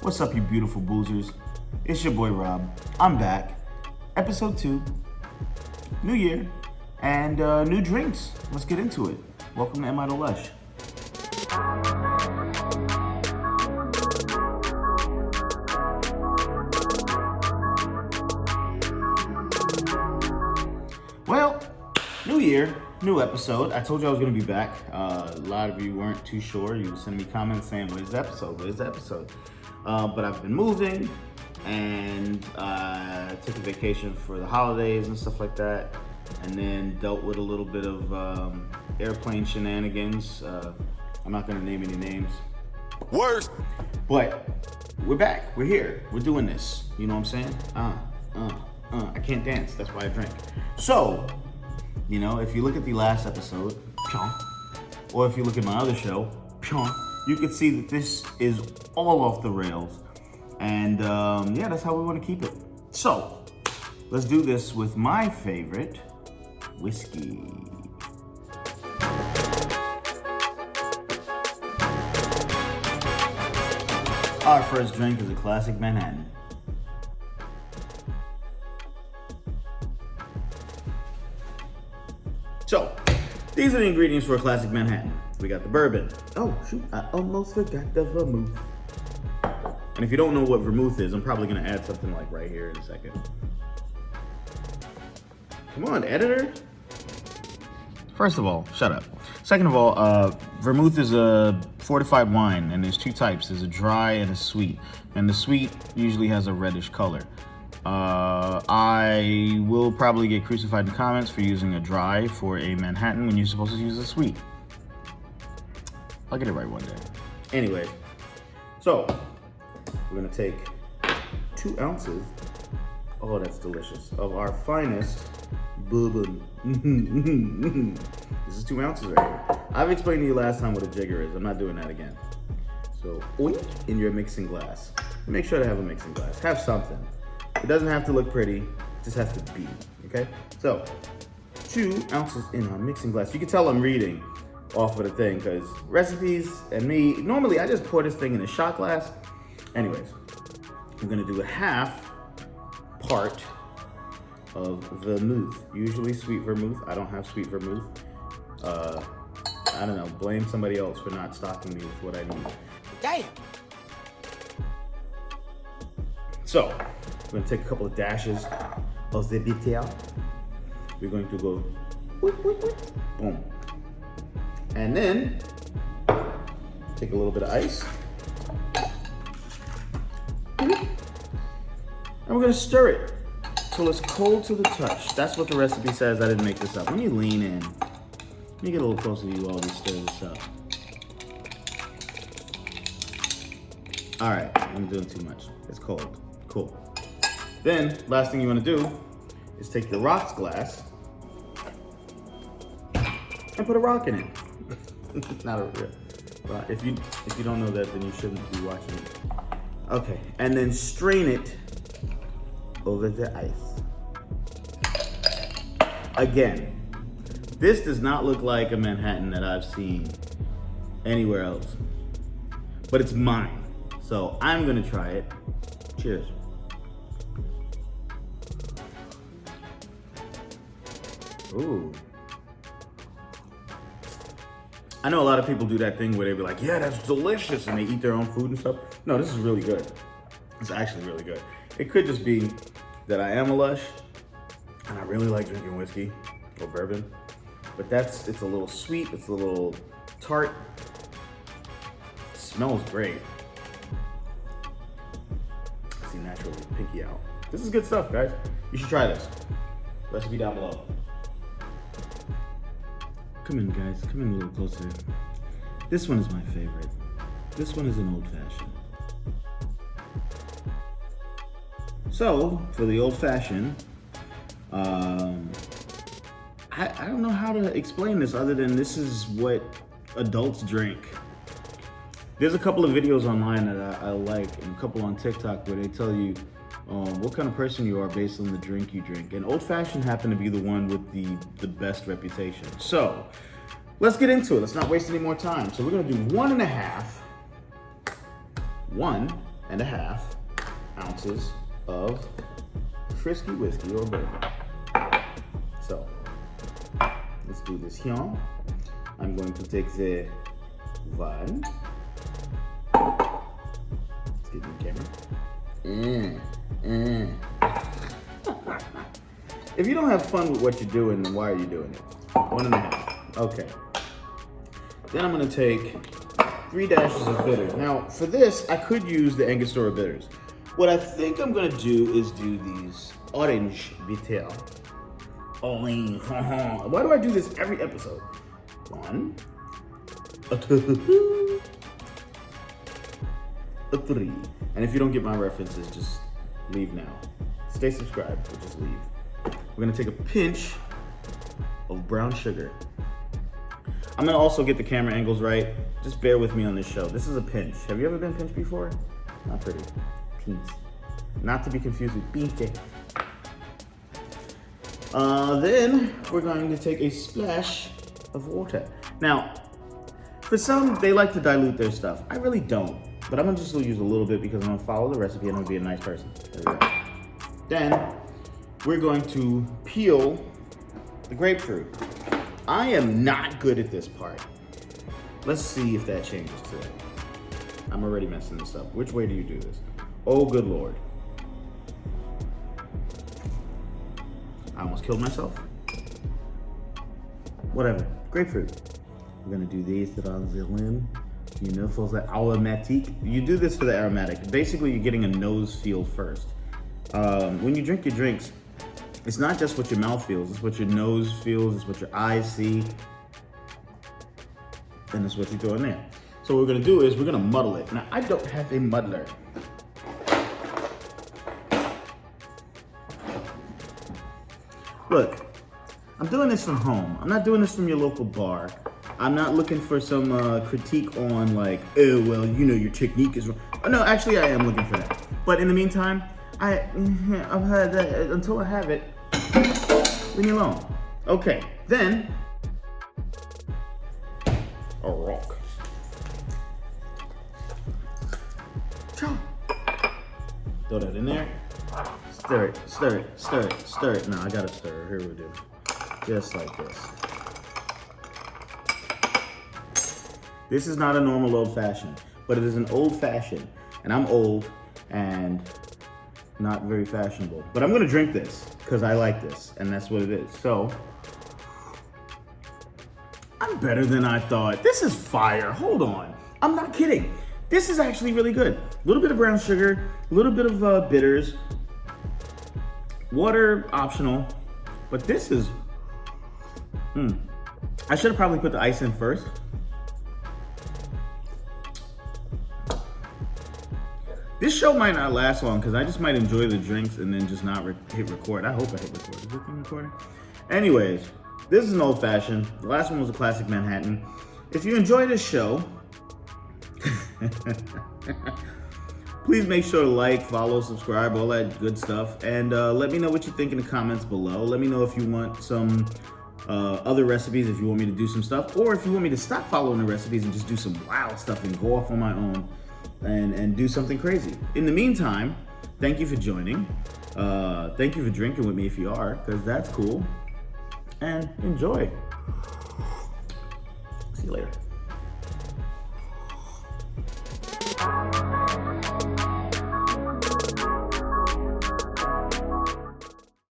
What's up, you beautiful boozers? It's your boy Rob. I'm back. Episode 2. New year and new drinks. Let's get into it. Welcome to Lush. Well, new year, new episode. I told you I was going to be back. A lot of you weren't too sure. You were sending me comments saying, where's the episode? Where's the episode? But I've been moving and took a vacation for the holidays and stuff like that. And then dealt with a little bit of airplane shenanigans. I'm not going to name any names. Worst. But we're back. We're here. We're doing this. You know what I'm saying? I can't dance. That's why I drink. So, you know, if you look at the last episode, or if you look at my other show, you can see that this is all off the rails. And yeah, that's how we want to keep it. So, let's do this with my favorite whiskey. Our first drink is a classic Manhattan. So, these are the ingredients for a classic Manhattan. We got the bourbon. Oh, shoot, I almost forgot the vermouth. And if you don't know what vermouth is, I'm probably gonna add something like right here in a second. Come on, editor. First of all, shut up. Second of all, vermouth is a fortified wine, and there's two types. There's a dry and a sweet. And the sweet usually has a reddish color. I will probably get crucified in comments for using a dry for a Manhattan when you're supposed to use a sweet. I'll get it right one day. Anyway, so we're gonna take 2 ounces, oh that's delicious, of our finest Bourbon. This is 2 ounces right here. I've explained to you last time what a jigger is. I'm not doing that again. So, oink, in your mixing glass. Make sure to have a mixing glass. Have something. It doesn't have to look pretty, it just has to be, okay? So, 2 ounces in our mixing glass. You can tell I'm reading off of the thing, because recipes and me, normally I just pour this thing in a shot glass. Anyways, I'm gonna do a half part of vermouth, usually sweet vermouth. I don't have sweet vermouth. I don't know, blame somebody else for not stocking me with what I need. Damn. So, we're gonna take a couple of dashes of the detail. We're going to go, boom. And then, take a little bit of ice. And we're gonna stir it till it's cold to the touch. That's what the recipe says. I didn't make this up. Let me lean in. Let me get a little closer to you while we stir this up. All right, I'm doing too much. It's cold. Cool. Then, last thing you want to do is take your rocks glass and put a rock in it. Not a real. If you don't know that, then you shouldn't be watching it. Okay, and then strain it over the ice. Again, this does not look like a Manhattan that I've seen anywhere else, but it's mine. So I'm gonna try it. Cheers. Ooh. I know a lot of people do that thing where they be like, yeah, that's delicious, and they eat their own food and stuff. No, this is really good. It's actually really good. It could just be that I am a Lush, and I really like drinking whiskey or bourbon, but it's a little sweet, it's a little tart. It smells great. See, naturally, pinky out. This is good stuff, guys. You should try this. Recipe down below. Come in, guys. Come in a little closer. This one is my favorite. This one is an old fashioned. So, for the old fashioned, I don't know how to explain this other than this is what adults drink. There's a couple of videos online that I like, and a couple on TikTok where they tell you what kind of person you are based on the drink you drink. And old fashioned happened to be the one with the best reputation. So let's get into it. Let's not waste any more time. So we're gonna do 1.5. 1 ounces of frisky whiskey or bourbon. So let's do this here. I'm going to take the one. Let's get the camera. If you don't have fun with what you're doing, then why are you doing it? 1.5. Okay. Then I'm gonna take 3 dashes of bitters. Now, for this, I could use the Angostura bitters. What I think I'm gonna do is do these orange bitter. Orange. Why do I do this every episode? 1, a 2, a 3. And if you don't get my references, just leave now. Stay subscribed, or just leave. We're gonna take a pinch of brown sugar. I'm gonna also get the camera angles right. Just bear with me on this show. This is a pinch. Have you ever been pinched before? Not pretty. Pinch. Not to be confused with pinche. Then we're going to take a splash of water. Now, for some, they like to dilute their stuff. I really don't, but I'm gonna just use a little bit because I'm gonna follow the recipe and I'm gonna be a nice person. There we go. Then we're going to peel the grapefruit. I am not good at this part. Let's see if that changes today. I'm already messing this up. Which way do you do this? Oh, good Lord. I almost killed myself. Whatever. Grapefruit. We're gonna do this on the rim. You know, for the aromatic. You do this for the aromatic. Basically, you're getting a nose feel first. When you drink your drinks, it's not just what your mouth feels, it's what your nose feels, it's what your eyes see, and it's what you throw in there. So what we're gonna do is we're gonna muddle it. Now, I don't have a muddler. Look, I'm doing this from home. I'm not doing this from your local bar. I'm not looking for some critique on like, oh, well, you know, your technique is wrong. Oh, no, actually, I am looking for that. But in the meantime, I've had that until I have it. Leave me alone. Okay, then a rock. Throw that in there. Stir it, stir it, stir it, stir it. No, I gotta stir it. Here we do. Just like this. This is not a normal old fashioned, but it is an old fashioned. And I'm old and not very fashionable. But I'm gonna drink this because I like this, and that's what it is. So, I'm better than I thought. This is fire. Hold on. I'm not kidding. This is actually really good. A little bit of brown sugar, a little bit of bitters, water optional, but this is, I should have probably put the ice in first. This show might not last long because I just might enjoy the drinks and then just not hit record. I hope I hit record. Is this thing recording? Anyways, this is an old fashioned. The last one was a classic Manhattan. If you enjoy this show, please make sure to like, follow, subscribe, all that good stuff. And let me know what you think in the comments below. Let me know if you want some other recipes, if you want me to do some stuff, or if you want me to stop following the recipes and just do some wild stuff and go off on my own and do something crazy. In the meantime, thank you for joining. Thank you for drinking with me if you are, because that's cool. And enjoy. See you later.